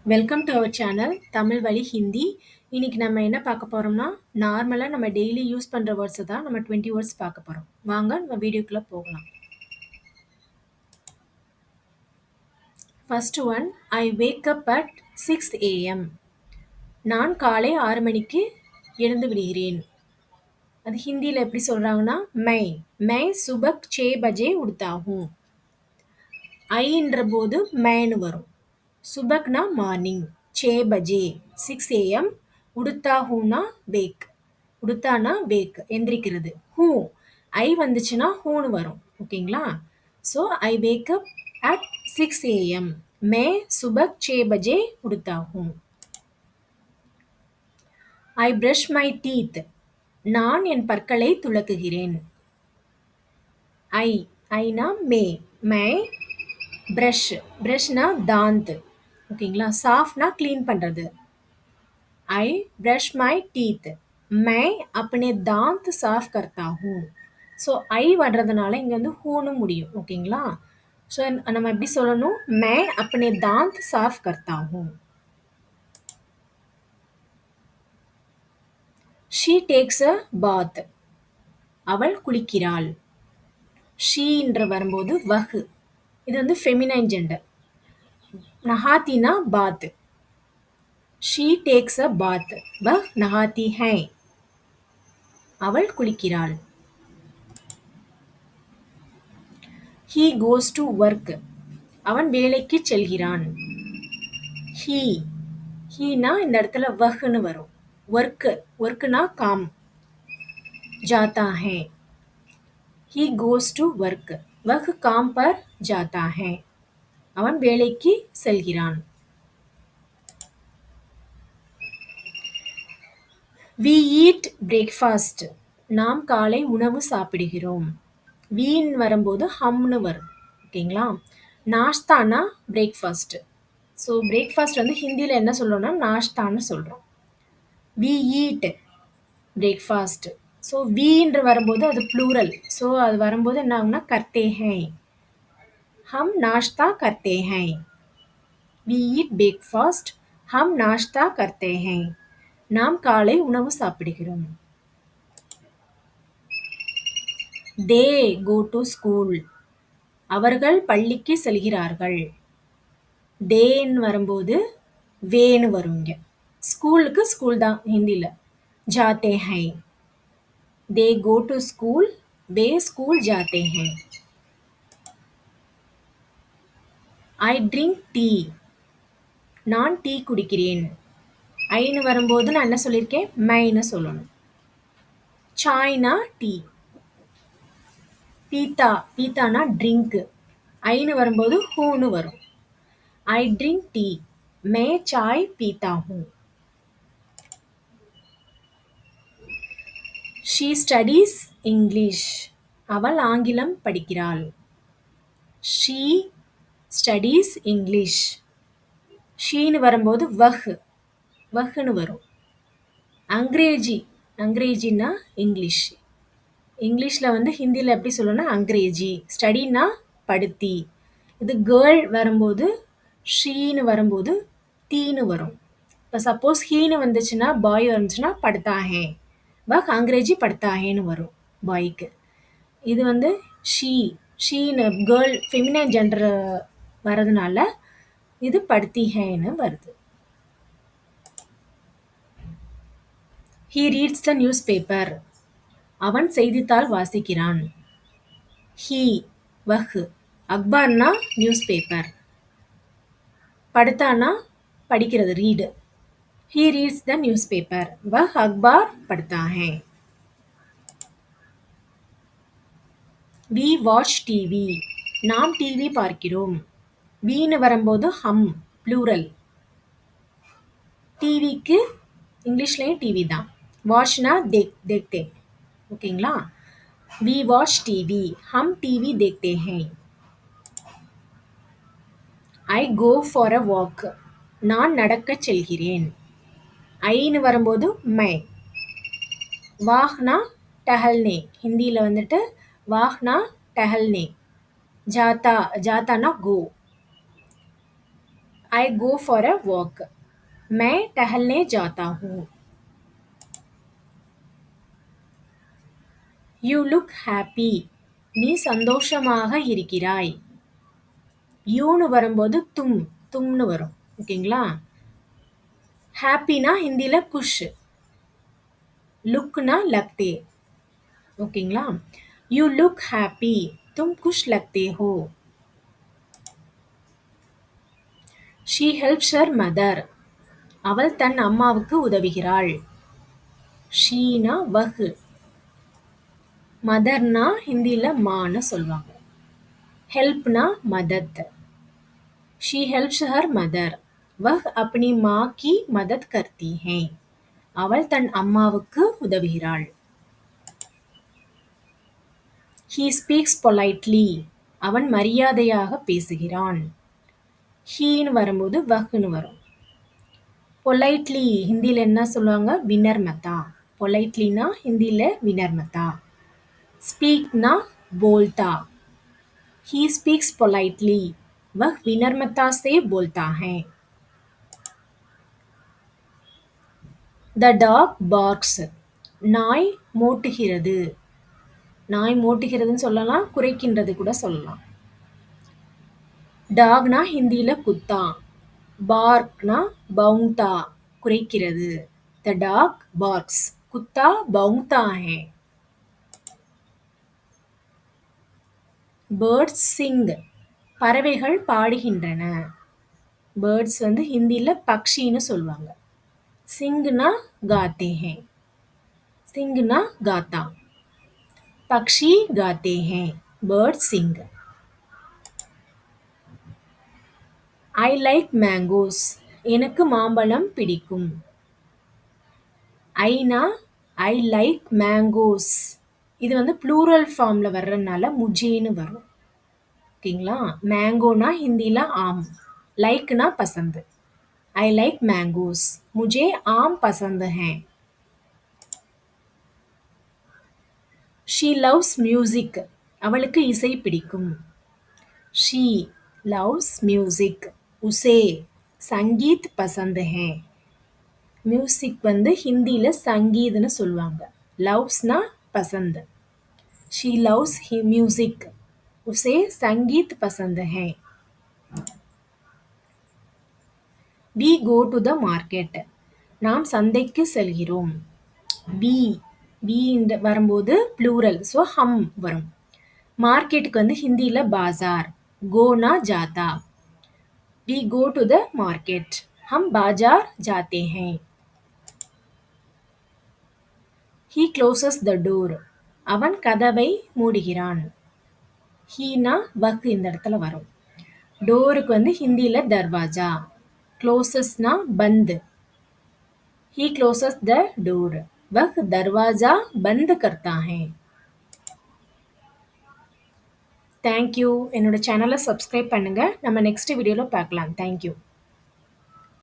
Welcome to our channel Tamil வழி ஹிந்தி. இன்னைக்கு நம்ம என்ன பார்க்க போறோம்னா, நார்மலா நம்ம டெய்லி யூஸ் பண்ற வேர்ட்ஸ தான் நம்ம 20 வேர்ட்ஸ் பார்க்க போறோம். வாங்க நம்ம வீடியோக்குள்ள போகலாம். First one, I wake up at 6 AM. நான் காலை 6 மணிக்கு எழுந்து விடுகிறேன். அது ஹிந்தியில எப்படி சொல்றாங்கன்னா, மை சுபக் 6 பஜே உட்தா ஹூம். ஐன்ற போது மேன்னு வரும். சுபக்னா மார்னிங், 6 பஜே 6 AM, உடுத்தா ஹூனா வேக். உடுத்தானா வேக், எந்திரிக்கிறது. ஹூ ஐ வந்துச்சுன்னா ஹூன்னு வரும். ஓகேங்களா? So I wake up at 6 AM. மே சுபக் 6 பஜே உடுத்தா ஹூம். I brush my teeth. நான் என் பற்களை துலக்குகிறேன். ஐ ஐனா மே பிரஷ் பிரஷ்னா தாந்த். ஓகேங்களா? சாஃப்ட்னா க்ளீன் பண்ணுறது. I brush my teeth. मैं अपने दांत साफ करता हूँ. ஸோ ஐ வர்றதுனால இங்கே வந்து ஹூன்னு முடியும். ஓகேங்களா? ஸோ நம்ம எப்படி சொல்லணும்? मैं अपने दांत साफ करता हूँ. She takes a bath. அவள் குளிக்கிறாள். ஷீன்ற வரும்போது வஹ். இது வந்து ஃபெமினைன் ஜெண்டர். நஹாத்தினா bath. She takes a bath. வஹ் நஹாத்தி ஹை. அவள் குளிக்கிறாள். He goes to work. அவன் வேலைக்கு செல்கிறான். He ஹீனா இந்த இடத்துல வஹ்னு வரும். ஒர்க்குனா காம். जाता है. He goes to work. वह काम पर जाता है. அவன் வேலைக்கு செல்கிறான். We eat breakfast. நாம் காலை உணவு சாப்பிடுகிறோம். வீன் வரும்போது ஹம்னு வரும். ஓகேங்களா? நாஷ்தானா பிரேக்ஃபாஸ்ட். ஸோ பிரேக்ஃபாஸ்ட் வந்து ஹிந்தியில் என்ன சொல்கிறோம்னா நாஷ்தான்னு சொல்கிறோம். We eat breakfast. ஸோ வீன்று வரும்போது அது ப்ளூரல். ஸோ அது வரும்போது என்ன ஆகும்னா கர்த்தே ஹை. ஹம் நாஷ்தா கர்த்தே ஹை. We eat breakfast. ஹம் நாஷ்தா கர்த்தே ஹை. நாம் காலை உணவு சாப்பிடுகிறோம். தே கோ டு ஸ்கூல். அவர்கள் பள்ளிக்கு செல்கிறார்கள். தேன்னு வரும்போது வேன்னு வரும் இங்க. ஸ்கூலுக்கு ஸ்கூல் தான் ஹிந்தியில். ஜாத்தே ஹை. They go to school. वे स्कूल जाते हैं. I drink tea. நான் டீ குடிக்கிறேன். ஐன்னு வரும்போது நான் என்ன சொல்லியிருக்கேன்? மைன்னு சொல்லணும். சாய்னா டீ. பீத்தானா ட்ரிங்க். ஐன்னு வரும்போது ஹூன்னு வரும். I drink tea. மே சாய் பீத்தா ஹூ. She studies English. அவள் ஆங்கிலம் படிக்கிறாள். She studies English. ஷீன்னு வரும்போது வஹ்னு வரும். அங்கிரேஜின்னா இங்கிலீஷ். இங்கிலீஷில் வந்து ஹிந்தியில் எப்படி சொல்லணும்னா அங்கிரேஜி. ஸ்டடினா படுத்தி. இது கேர்ள் வரும்போது ஷீன்னு வரும்போது தீன்னு வரும். இப்போ சப்போஸ் ஹீன்னு வந்துச்சுன்னா பாய் வந்துச்சுன்னா படுத்தாஹே. அங்கிரேஜி படுத்தாஹேன்னு வரும் பாய்க்கு. இது வந்து ஷீன்னு கேர்ள் ஃபெமினைன் ஜெண்டர் வரதுனால இது படுத்திஹேன்னு வருது. He reads the newspaper. அவன் செய்தித்தாள் வாசிக்கிறான். He வஹ். அக்பார்னா நியூஸ் பேப்பர். படுத்தானா படிக்கிறது read. He reads the newspaper. वह अखबार पढ़ता है. We watch TV. நாம் டிவி பார்க்கிறோம். வீன்னு வரும்போது ஹம் ப்ளூரல். டிவிக்கு இங்கிலீஷ்லேயும் டிவி தான். வாட்ச்னா देखते. ஓகேங்களா? We watch TV. हम टीवी देखते हैं. I go for a walk. நான் நடக்கச் செல்கிறேன். ஐன்னு வரும்போது மை. வாஹ்னா டஹல்னே. ஹிந்தியில் வந்துட்டு வாஹ்னா டஹல்னே. ஜாத்தானா கோ. I go for a walk. मैं टहलने जाता हूँ. You look happy. நீ சந்தோஷமாக இருக்கிறாய். யூன்னு வரும்போது தும்னு வரும். ஓகேங்களா? ஹாப்பினா ஹிந்தில குஷ். லுக்னா லக்தே. ஓகேங்களா? You look happy. தும் குஷ் லக்தே ஹோ. She helps her mother. அவள் தன் அம்மாவுக்கு உதவுகிறாள். ஷீனா வஹ். மதர்னா ஹிந்தில மான்னு சொல்லுவாங்க. हेल्पना मदद. She helps her mother. वह अपनी माँ की मदद करती हैं. அவள் தன் அம்மாவுக்கு உதவுகிறாள். He speaks politely. அவன் மரியாதையாக பேசுகிறான். ஹீன்னு வரும்போது வஹ்னு வரும். பொலைட்லி ஹிந்தியில் என்ன சொல்லுவாங்க? வினர்மதா. பொலைட்லினா ஹிந்தியில் வினர்மதா. ஸ்பீக்னா बोलता. He speaks politely. वह विनम्रता से बोलता है. The dog barks. நாய் மோட்டுகிறது. நாய் மோட்டுகிறதுன்னு சொல்லலாம், குறைக்கின்றது கூட சொல்லலாம். டாக்னா ஹிந்தியில குத்தா. பார்க்னா பவுங்தா, குறைக்கிறது. The dog barks. குத்தா பவுங்தா है. Birds sing. பறவைகள் பாடுகின்றன. பேர்ட்ஸ் வந்து ஹிந்தியில் பக்ஷின்னு சொல்லுவாங்க. சிங்னா गाते हैं. सिंगना गाता. पक्षी गाते हैं. Bird sing. I like mangoes. எனக்கு மாம்பழம் பிடிக்கும். Aina I like mangoes. இது வந்து ப்ளூரல் ஃபார்மில் வர்றதுனால முஜேன்னு வரும். ஓகேங்களா? மேங்கோனா ஹிந்தியில் ஆம். லைக்னா பசந்து. I like mangoes. मुझे आम पसंद हैं. She loves music. அவளுக்கு இசை பிடிக்கும். She loves music. उसे संगीत पसंद है. மியூசிக் வந்து ஹிந்தியில் சங்கீத்னு சொல்லுவாங்க. லவ்ஸ்னா பசந்த். She loves music. उसे संगीत पसंद है. We go to the market. நாம் சந்தைக்கு செல்கிறோம். we வரும்போது ப்ளூரல், ஸோ ஹம் வரும். மார்க்கெட்டுக்கு வந்து ஹிந்தியில் Pasar. Gonna ஜாதா. We go to the market. हम बाजार जाते हैं. He closes the door. அவன் கதவை மூடுகிறான். ஹீனா வக் இந்த இடத்துல வரும். டோருக்கு வந்து ஹிந்தியில் தர்வாஜா. க்ளோசஸ்னா பந்து. He closes the door. वह दरवाजा बंद करता है. தேங்க்யூ. என்னோட சேனலை சப்ஸ்கிரைப் பண்ணுங்கள். நம்ம நெக்ஸ்ட் வீடியோவில் பார்க்கலாம். தேங்க்யூ.